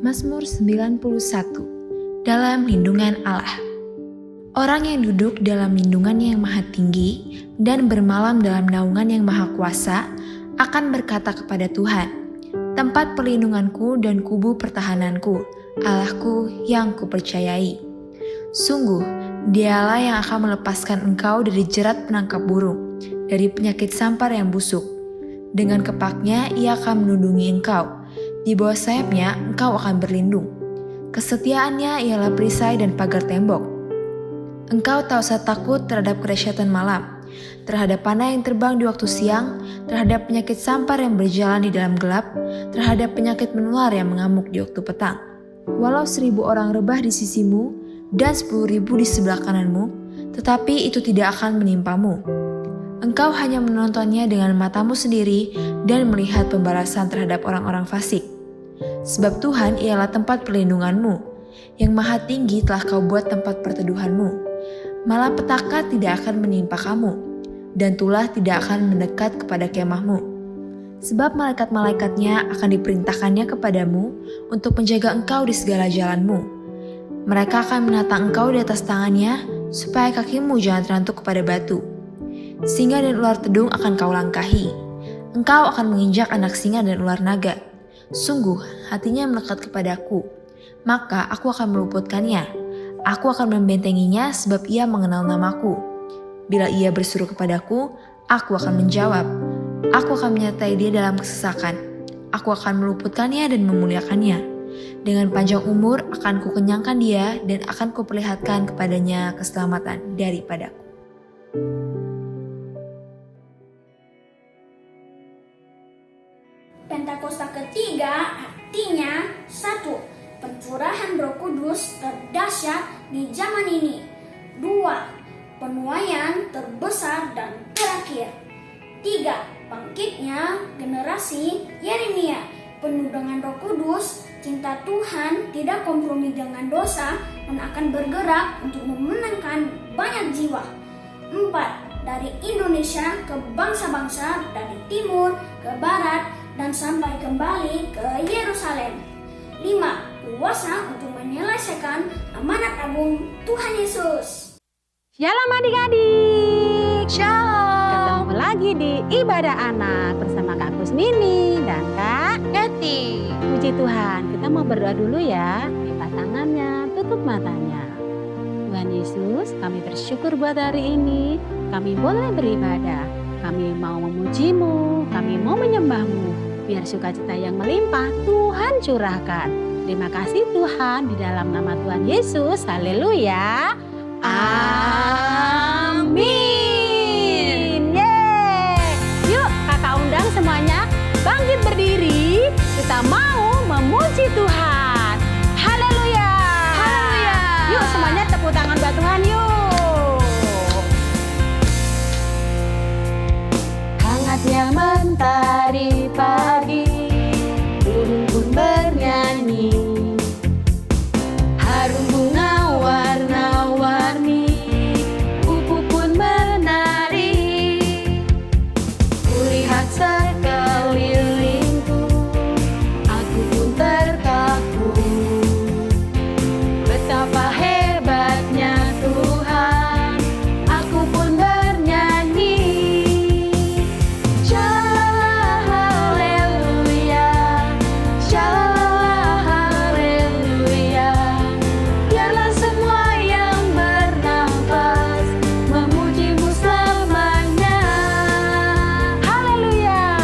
Mazmur 91. Dalam lindungan Allah. Orang yang duduk dalam lindungannya yang maha tinggi dan bermalam dalam naungan yang maha kuasa akan berkata kepada Tuhan, tempat perlindunganku dan kubu pertahananku, Allahku yang kupercayai. Sungguh, dialah yang akan melepaskan engkau dari jerat penangkap burung, dari penyakit sampar yang busuk. Dengan kepaknya ia akan melindungi engkau. Di bawah sayapnya engkau akan berlindung. Kesetiaannya ialah perisai dan pagar tembok. Engkau tak usah takut terhadap kedahsyatan malam, terhadap panah yang terbang di waktu siang, terhadap penyakit sampar yang berjalan di dalam gelap, terhadap penyakit menular yang mengamuk di waktu petang. Walau 1.000 orang rebah di sisimu dan 10.000 di sebelah kananmu, tetapi itu tidak akan menimpamu. Engkau hanya menontonnya dengan matamu sendiri dan melihat pembalasan terhadap orang-orang fasik. Sebab Tuhan ialah tempat perlindunganmu, yang maha tinggi telah kau buat tempat perteduhanmu. Malapetaka tidak akan menimpa kamu, dan tulah tidak akan mendekat kepada kemahmu. Sebab malaikat-malaikatnya akan diperintahkannya kepadamu untuk menjaga engkau di segala jalanmu. Mereka akan menatang engkau di atas tangannya, supaya kakimu jangan terantuk kepada batu. Singa dan ular tedung akan kau langkahi. Engkau akan menginjak anak singa dan ular naga. Sungguh, hatinya melekat kepadaku, maka aku akan meluputkannya. Aku akan membentenginya sebab ia mengenal namaku. Bila ia berseru kepadaku, aku akan menjawab. Aku akan menyertai dia dalam kesesakan. Aku akan meluputkannya dan memuliakannya. Dengan panjang umur akan kukenyangkan dia dan akan kuperlihatkan kepadanya keselamatan daripadaku. Pentakosta ketiga artinya 1. Pencurahan Roh Kudus terdahsyat di zaman ini. 2. Penuaian terbesar dan terakhir. 3. Bangkitnya generasi Yeremia penuh dengan Roh Kudus, cinta Tuhan, tidak kompromi dengan dosa, dan akan bergerak untuk memenangkan banyak jiwa. 4. Dari Indonesia ke bangsa-bangsa, dari timur ke barat, dan sampai kembali ke Yerusalem. 5. Kuasa untuk menyelesaikan amanat agung Tuhan Yesus. Shalom adik-adik. Shalom. Ketemu lagi di Ibadah Anak bersama Kak Kusmini dan Kak Keti. Puji Tuhan, kita mau berdoa dulu ya. Lipat tangannya, tutup matanya. Tuhan Yesus, kami bersyukur buat hari ini. Kami boleh beribadah. Kami mau memuji-Mu, kami mau menyembah-Mu. Biar sukacita yang melimpah Tuhan curahkan. Terima kasih Tuhan, di dalam nama Tuhan Yesus. Haleluya. Amin. Yeay. Yuk kakak undang semuanya bangkit berdiri. Kita mau memuji Tuhan. Haleluya. Haleluya. Yuk semuanya tepuk tangan buat Tuhan yuk. Hangatnya mentari pagi, burung pun bernyanyi. Harum bunga warna-warni, kupu pun menari. Kulihat sekelilingku, aku pun terkaku. Betapa hebatnya Tuhan, aku pun bernyanyi. Haleluya, haleluya. Biarlah semua yang bernafas memuji-Mu selamanya. Haleluya.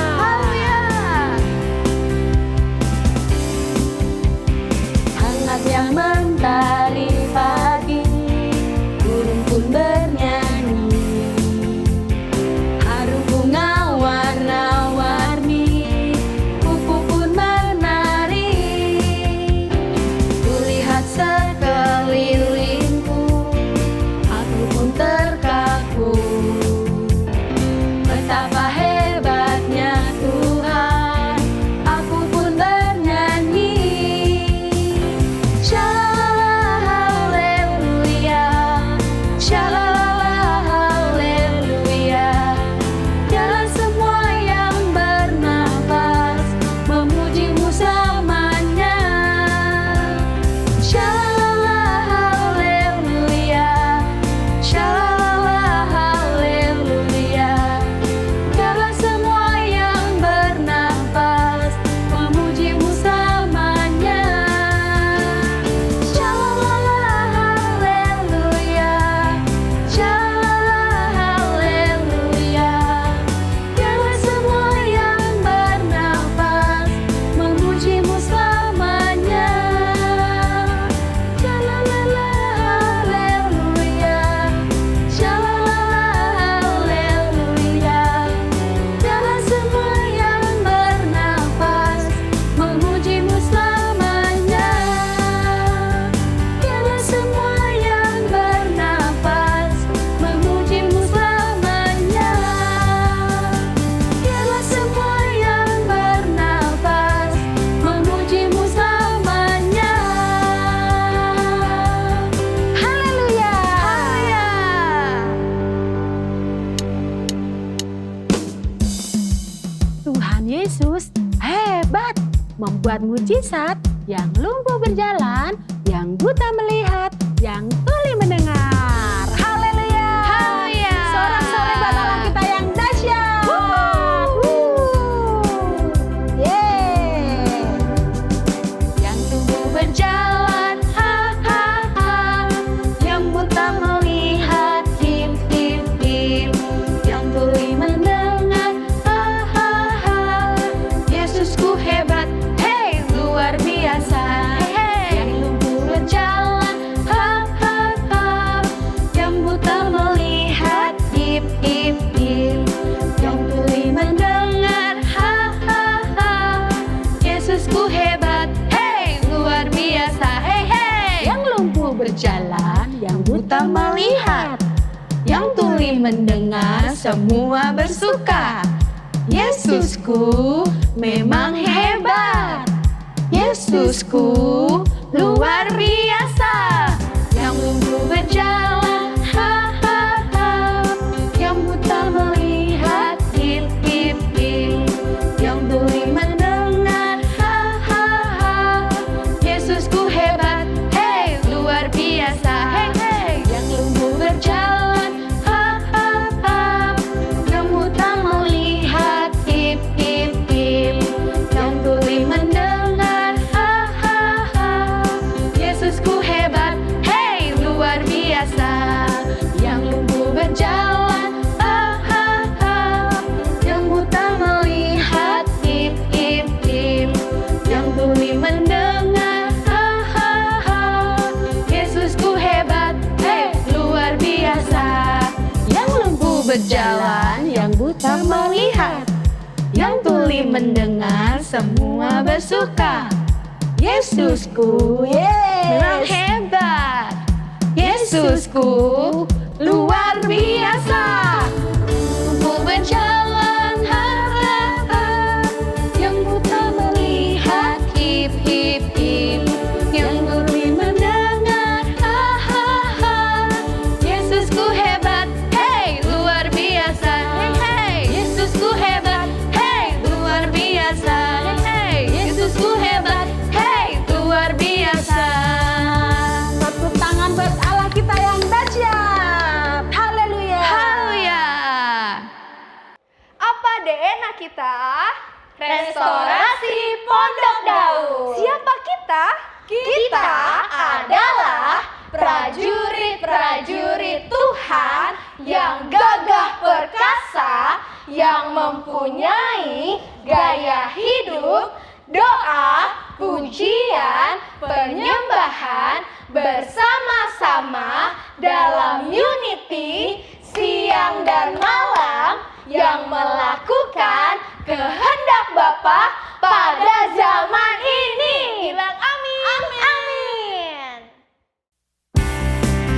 Tuhan Yesus hebat, membuat mujizat, yang lumpuh berjalan, yang buta melihat, yang tuli mendengar. Haleluya. Haleluya. Sorak-sorai buat Allah kita yang dahsyat. Yeay. Yang tumbuh berjalan, ha ha ha. Yang buta melihat, him him him. Yang tuli mendengar, ha ha ha. Yesusku hebat, hey luar biasa. Yang lumpuh berjalan, ha ha ha. Yang buta melihat, him him him. Yang tuli mendengar, ha ha ha. Yesusku hebat, hey luar biasa, hey hey. Yang lumpuh berjalan, yang buta melihat, Yang tuli mendengar, semua bersuka. Yesusku memang hebat. Yesusku luar biasa. Yang lumpuh berjalan, ha ha ha. Yang buta melihat, hip hip hip. Yang tuli mendengar, ha ha ha. Yesusku hebat, hey luar biasa, hey hey. Yang lumpuh berjalan, ha ha ha. Yang buta melihat, hip hip hip. Yang tuli mendengar, ha ha ha. Yesusku hebat, hey luar biasa. Yang lumpuh berjalan, ha ha ha. Yang buta melihat, hip hip hip. Yang tuli mendengar, ha ha ha. Yesusku hebat, hey luar biasa. Yang lumpuh berjalan, yang buta melihat, yang tuli mendengar, semua bersuka. Yesusku memang hebat. Yesusku luar biasa. Lumpuh berjalan, ha ha ha. Yang buta melihat, hip hip hip. Yang tuli mendengar, ha ha ha. Yesusku hebat, hey luar biasa, hey hey. Yesusku hebat, hey luar biasa, hey hey. Yesusku hebat, hey luar biasa. tepuk tangan buat Allah kita yang dahsyat. Haleluya. Haleluya. Apa DNA kita? Restorasi Pondok Daun. Siapa kita? Kita adalah prajurit-prajurit Tuhan yang gagah perkasa, yang mempunyai gaya hidup, doa, pujian, penyembahan bersama-sama dalam unity siang dan malam, yang melakukan kehendak Bapa pada zaman ini. Bilang amin. Amin.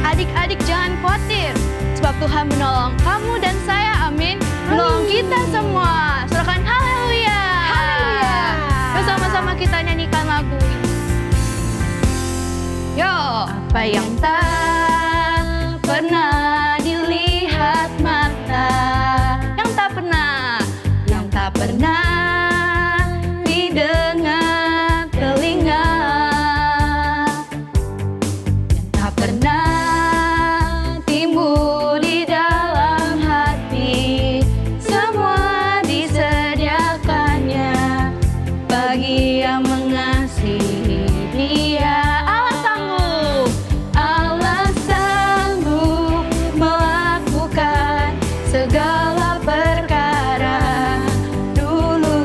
Adik-adik jangan khawatir, sebab Tuhan menolong kamu dan saya, amin. Menolong kita semua. Sorakan haleluya. Haleluya. Bersama-sama kita nyanyikan lagu ini. Yo, apa yang tak pernah dilihat mata, yang tak pernah didengar telinga, yang tak pernah timbul di dalam hati, semua disediakannya bagi yang mengasihi Dia. Allah sanggup melakukan segala perkara. Dulu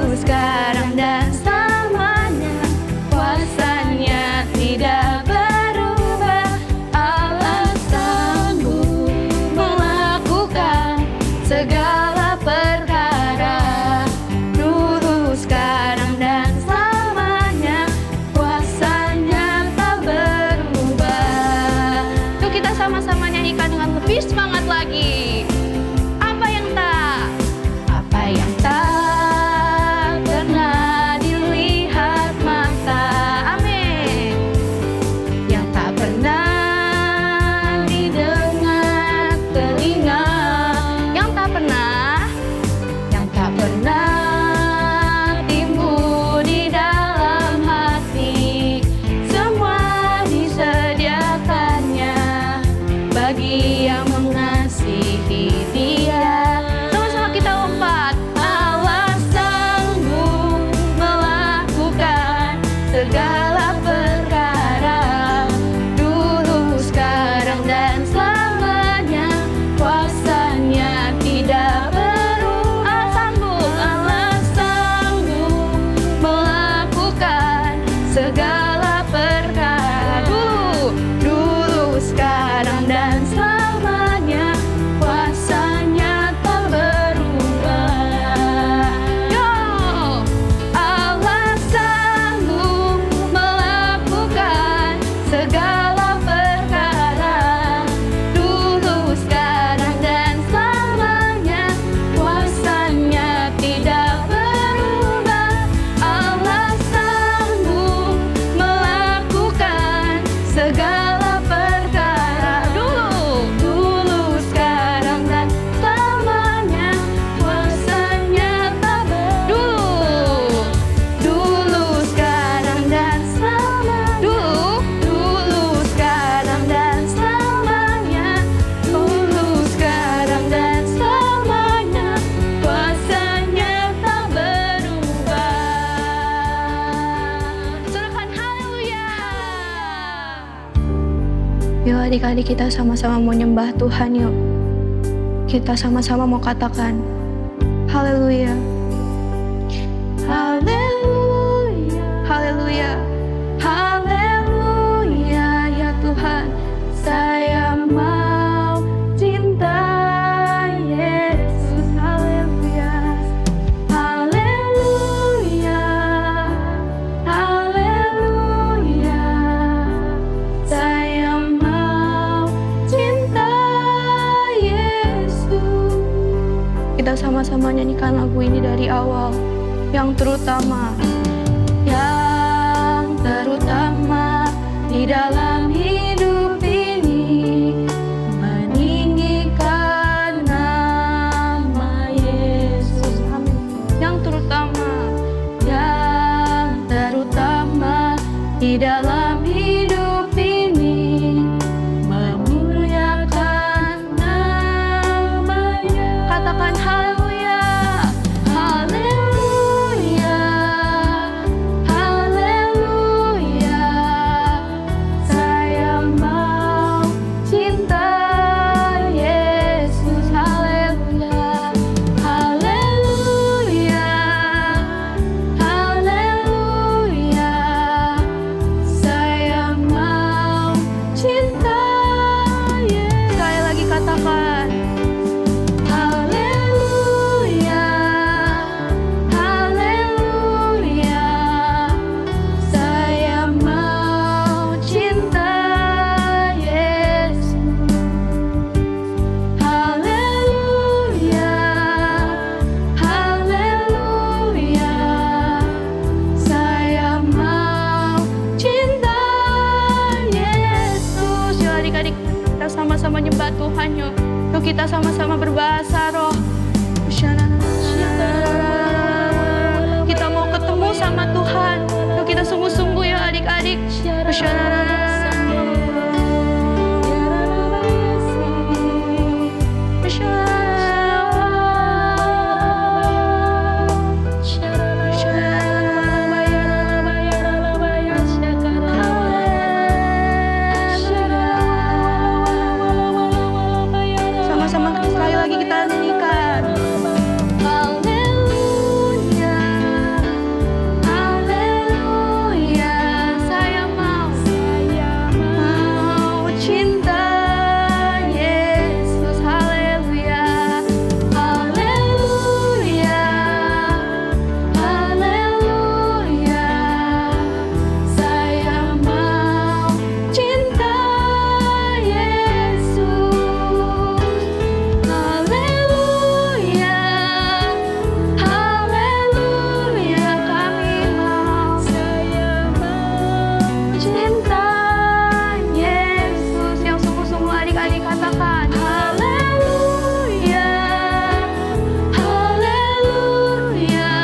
adik-adik kita sama-sama mau nyembah Tuhan yuk. Kita sama-sama mau katakan, haleluya. Haleluya. Haleluya. Haleluya ya Tuhan. Saya mau cinta Yesus. Haleluya. Haleluya. Haleluya. Saya mau cinta Yesus. Kita sama-sama nyanyikan lagu ini dari awal. Yang terutama di dalam hidup ini, meninggikan nama Yesus. Amin. Yang terutama di dalam hidup ini, memuliakan nama-Nya. Katakan haleluya. Haleluya. Haleluya. Saya mau cinta Yesus. Haleluya. Haleluya. Haleluya. Saya mau cinta Yesus. Sekali lagi katakan. Haleluya. Haleluya. Saya mau cinta Yesus. Haleluya. Haleluya. Saya mau cinta Yesus. Yuk adik-adik, kita sama-sama nyembah Tuhan yuk. Yuk kita sama-sama berbahasa roh. Kita mau ketemu sama Tuhan. Yuk kita sungguh-sungguh ya adik-adik. Sama-sama sekali lagi kita nyanyikan. Haleluya. Haleluya. Saya mau cinta Yesus. Haleluya. Haleluya. Haleluya. Saya mau cinta Yesus. Haleluya. Haleluya. Kami mau cinta Yesus. Yang sungguh-sungguh adik-adik katakan haleluya. Haleluya.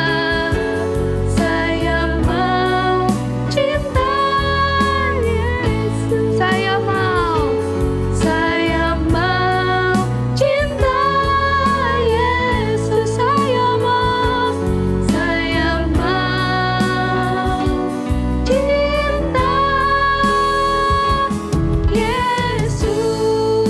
Saya mau cinta Yesus. Saya mau cinta Yesus. Saya mau cinta Yesus.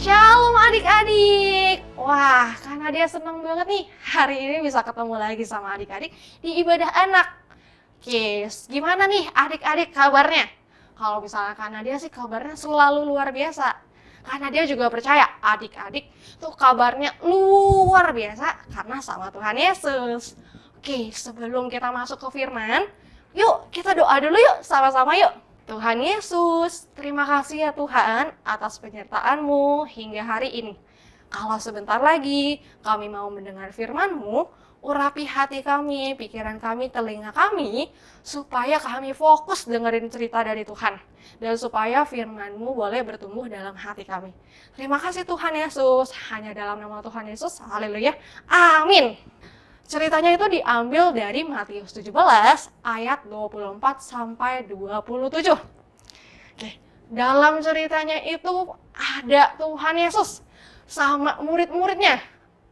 Shalom adik-adik. Wah, karena dia senang banget nih hari ini bisa ketemu lagi sama adik-adik di ibadah anak. Oke, gimana nih adik-adik kabarnya? Kalau misalnya karena dia sih kabarnya selalu luar biasa. Karena dia juga percaya adik-adik tuh kabarnya luar biasa karena sama Tuhan Yesus. Oke, sebelum kita masuk ke firman, yuk kita doa dulu yuk sama-sama yuk. Tuhan Yesus, terima kasih ya Tuhan atas penyertaan-Mu hingga hari ini. Kalau sebentar lagi kami mau mendengar firman-Mu, urapi hati kami, pikiran kami, telinga kami, supaya kami fokus dengerin cerita dari Tuhan. Dan supaya firman-Mu boleh bertumbuh dalam hati kami. Terima kasih Tuhan Yesus, hanya dalam nama Tuhan Yesus, haleluya, amin. Ceritanya itu diambil dari Matius 17 ayat 24 sampai 27. Oke, dalam ceritanya itu ada Tuhan Yesus sama murid-muridnya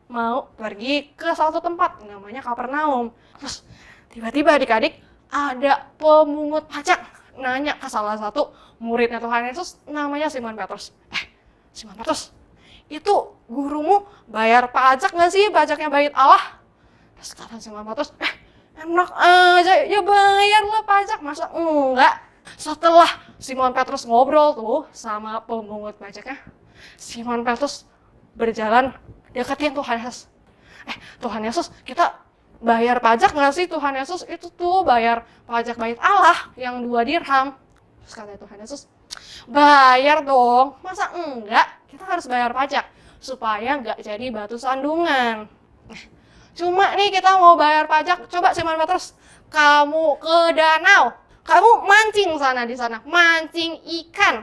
mau pergi ke suatu tempat namanya Kapernaum. Terus Tiba-tiba adik-adik ada pemungut pajak nanya ke salah satu muridnya Tuhan Yesus namanya Simon Petrus. Simon Petrus, itu gurumu bayar pajak nggak sih, pajaknya bait Allah? Terus kata Simon Petrus, enak aja, ya bayarlah pajak, masa enggak? Setelah Simon Petrus ngobrol tuh sama pemungut pajaknya, Simon Petrus berjalan deketin Tuhan Yesus. Tuhan Yesus, kita bayar pajak nggak sih Tuhan Yesus? Itu tuh bayar pajak bait Allah yang 2 dirham. Terus kata Tuhan Yesus, bayar dong, masa enggak? Kita harus bayar pajak supaya nggak jadi batu sandungan. Cuma nih kita mau bayar pajak, coba Simon Petrus, kamu ke danau, kamu mancing sana di sana, mancing ikan.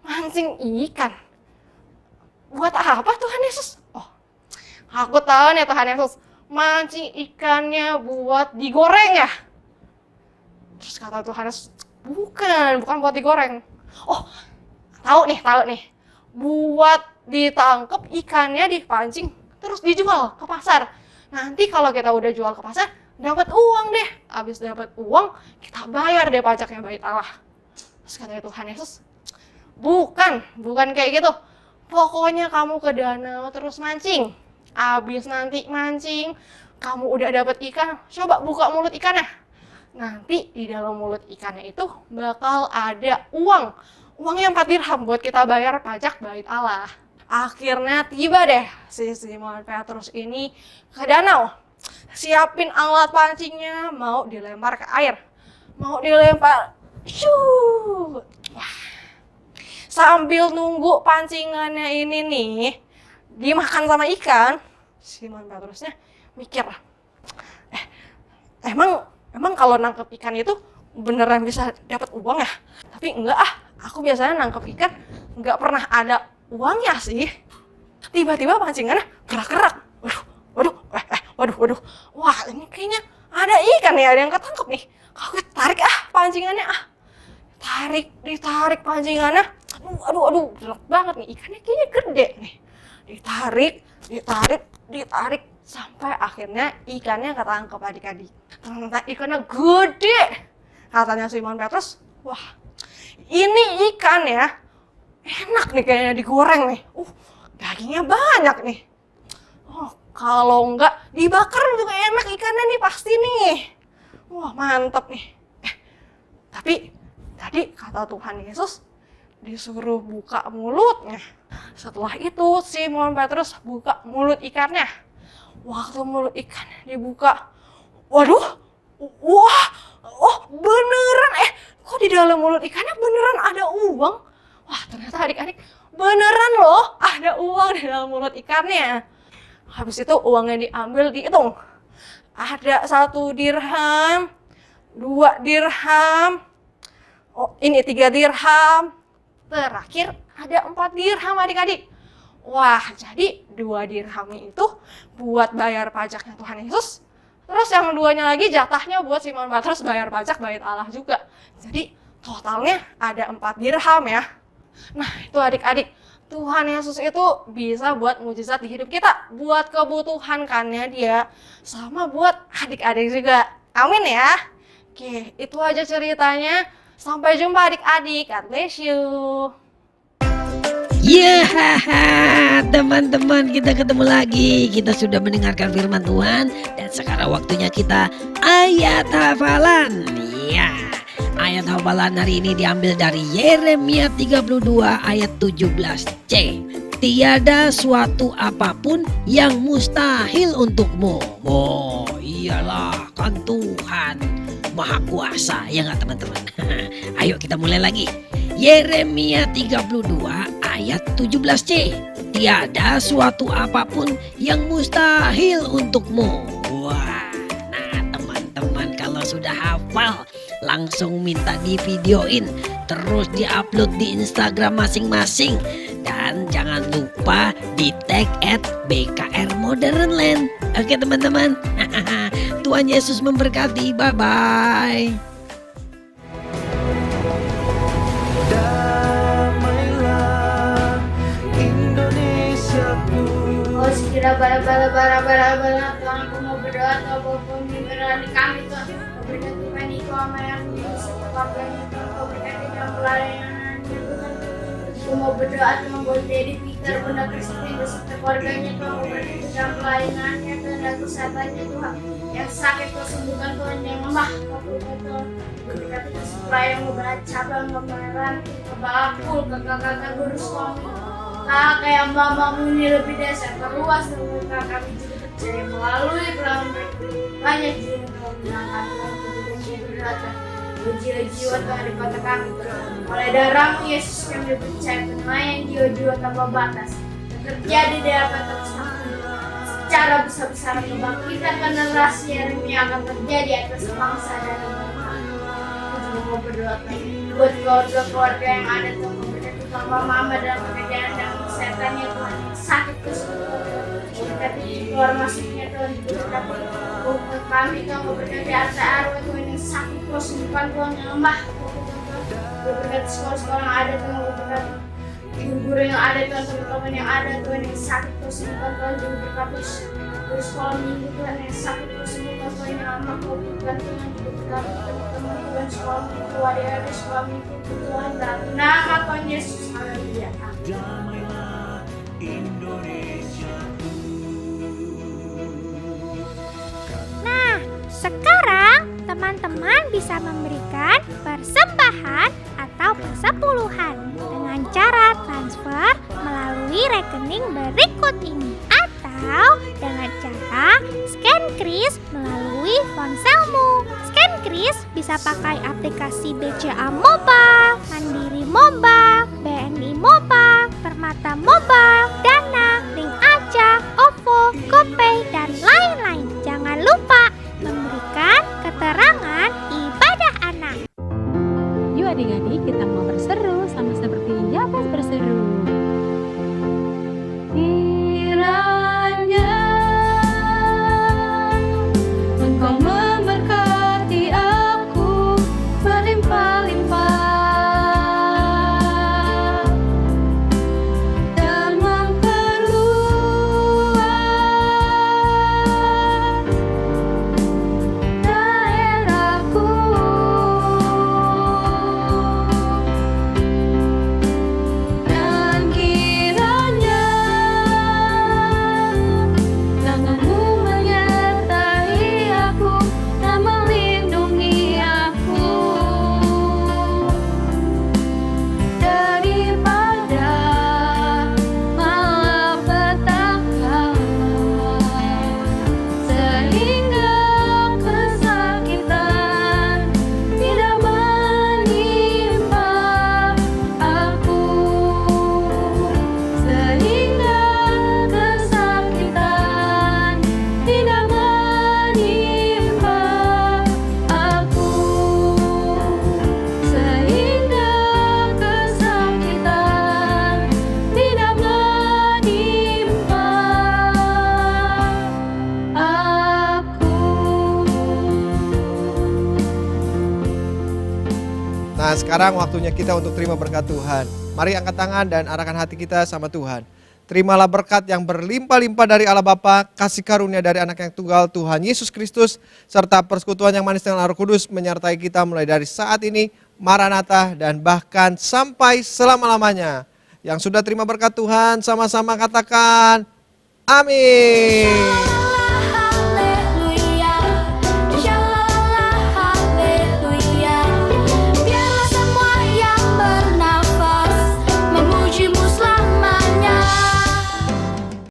Mancing ikan? Buat apa Tuhan Yesus? Oh, aku tahu nih Tuhan Yesus, mancing ikannya buat digoreng ya? Terus kata Tuhan Yesus, bukan buat digoreng. Oh, tahu nih. Buat ditangkap ikannya, dipancing, terus dijual ke pasar. Nanti kalau kita udah jual ke pasar, dapat uang deh. Habis dapat uang, kita bayar deh pajaknya bait Allah. Terus kata Tuhan Yesus, bukan kayak gitu. Pokoknya kamu ke danau terus mancing. Habis nanti mancing, kamu udah dapat ikan, coba buka mulut ikannya. Nanti di dalam mulut ikannya itu bakal ada uang. Uangnya 4 dirham buat kita bayar pajak bait Allah. Akhirnya tiba deh si Simon Petrus ini ke danau. Siapin alat pancingnya, mau dilempar ke air. Mau dilempar, shoo. Wah. Sambil nunggu pancingannya ini nih dimakan sama ikan, Simon Petrusnya mikir, emang kalau nangkep ikan itu beneran bisa dapat uang ya? Tapi enggak aku biasanya nangkep ikan nggak pernah ada uangnya sih. Tiba-tiba pancingannya gerak-gerak. Waduh. Wah, ini kayaknya ada ikan ya, ada yang ketangkep nih. Aku tarik pancingannya Ditarik pancingannya. Aduh, berat banget nih, ikannya kayaknya gede nih. Ditarik sampai akhirnya ikannya ketangkep adik-adik. Ternyata ikannya gede. Katanya Simon Petrus, wah, ini ikan ya, enak nih kayaknya digoreng nih. Dagingnya banyak nih. Kalau enggak dibakar juga enak ikannya nih pasti nih. Wah, mantap nih. Tapi tadi kata Tuhan Yesus disuruh buka mulutnya. Setelah itu Simon Petrus buka mulut ikannya. Waktu mulut ikannya dibuka, waduh, beneran, kok di dalam mulut ikannya beneran ada uang? Wah, ternyata adik-adik beneran loh ada uang di dalam mulut ikannya. Habis itu uangnya diambil, dihitung. Ada 1 dirham, 2 dirham, ini 3 dirham, terakhir ada 4 dirham adik-adik. Wah, jadi 2 dirhamnya itu buat bayar pajaknya Tuhan Yesus. Terus yang 2-nya lagi jatahnya buat Simon Petrus bayar pajak bait Allah juga. Jadi totalnya ada 4 dirham ya. Nah, itu adik-adik, Tuhan Yesus itu bisa buat mujizat di hidup kita, buat kebutuhan kannya dia, sama buat adik-adik juga. Amin ya. Oke, itu aja ceritanya. Sampai jumpa adik-adik. God bless you. Ya, teman-teman, kita ketemu lagi. Kita sudah mendengarkan firman Tuhan dan sekarang waktunya kita ayat hafalan. Ya, ayat hafalan hari ini diambil dari Yeremia 32 ayat 17c. Tiada suatu apapun yang mustahil untukmu. Oh, iyalah kan Tuhan Maha Kuasa, ya nggak teman-teman? Ayo kita mulai lagi. Yeremia 32 ayat 17c. Tiada suatu apapun yang mustahil untukmu. Wah, nah teman-teman kalau sudah hafal langsung minta di videoin, terus diupload di Instagram masing-masing, dan jangan lupa di tag @BKR Modern Land. Oke teman-teman. Tuhan Yesus memberkati. Bye bye. Oh segera bara Tuhan, aku mau berdoa, Tuhan, dari kami Tuhan. Kau berikan Tuhan Niko sama yang di keluarganya Tuhan. Kau berkati dalam pelayanannya Tuhan. Aku mau berdoa Tuhan buat Dedi Peter, Bunda Christine beserta keluarganya Tuhan. Kau berkati dalam pelayanannya Tuhan dan kesehatannya Tuhan. Yang sakit Kau sembuhkan Tuhan, yang lemah Kau berikan Tuhan. Berkati supaya yang mau cabang, mau meranti, ke bakul, ke kakak-kakak guru sekolah. Kakak yang mamamu ini lebih dahsyat, perluas dengan kami juga percaya melalui pelan mereka. Banyak jiwa yang Kau menangkan Tuhan, kemudian berdatang. Jiwa-jiwa Tuhan di kota kami Tuhan. Oleh darahmu Yesus kami percaya penyayang jiwa-jiwa tanpa batas. Terjadi di apa terus secara besar-besaran kebangkitan generasi Yeremia akan terjadi atas bangsa dan negara. Aku mau berdoa buat keluarga-keluarga yang ada Tuhan, memberkati Papa Mama dalam pekerjaan dan kesehatannya Tuhan, yang sakit kesembuhan Tuhan, memberkati keluar masuknya Tuhan, memberkati untuk kami Tuhan, memberkati harta arwah Tuhan yang sakit kesembuhan Tuhan, yang lemah Tuhan, memberkati sekolah-sekolah yang ada Tuhan, memberkati guru-guru yang ada Tuhan, teman-teman yang ada Tuhan, yang sakit kesembuhan Tuhan, juga berkati guru sekolah minggu Tuhan yang sakit kesembuhan Tuhan, yang lemah Tuhan, juga berkati teman-teman Tuhan sekolah minggu, adik-adik sekolah minggu Tuhan, dalam nama Tuhan Yesus, haleluya. Nah, sekarang teman-teman bisa memberikan persembahan atau persepuluhan dengan cara transfer melalui rekening berikut ini atau dengan cara scan kris melalui ponselmu. Scan kris bisa pakai aplikasi BCA Mobile, Mandiri Mobile, BNI Mobile, Permata Mobile, Dana, Link Aja, OVO, GoPay, dan lain-lain. Jangan lupa memberikan keterangan ibadah anak. Yuk adik-adik, kita mau berseru sama seperti Yabes berseru. Kiranya Engkau memberkati aku berlimpah-limpah dan memperluas daerahku. Dan kiranya tanganmu menyertai aku dan melindungi aku daripada malapetaka, sehingga kesakitan tidak menimpa aku, sehingga kesakitan tidak menimpa aku, sehingga kesakitan tidak menimpa aku. Nah, sekarang waktunya kita untuk terima berkat Tuhan. Mari angkat tangan dan arahkan hati kita sama Tuhan. Terimalah berkat yang berlimpah-limpah dari Allah Bapa, kasih karunia dari anak yang tunggal Tuhan Yesus Kristus, serta persekutuan yang manis dengan Roh Kudus menyertai kita mulai dari saat ini, Maranatha, dan bahkan sampai selama-lamanya. Yang sudah terima berkat Tuhan, sama-sama katakan, amin.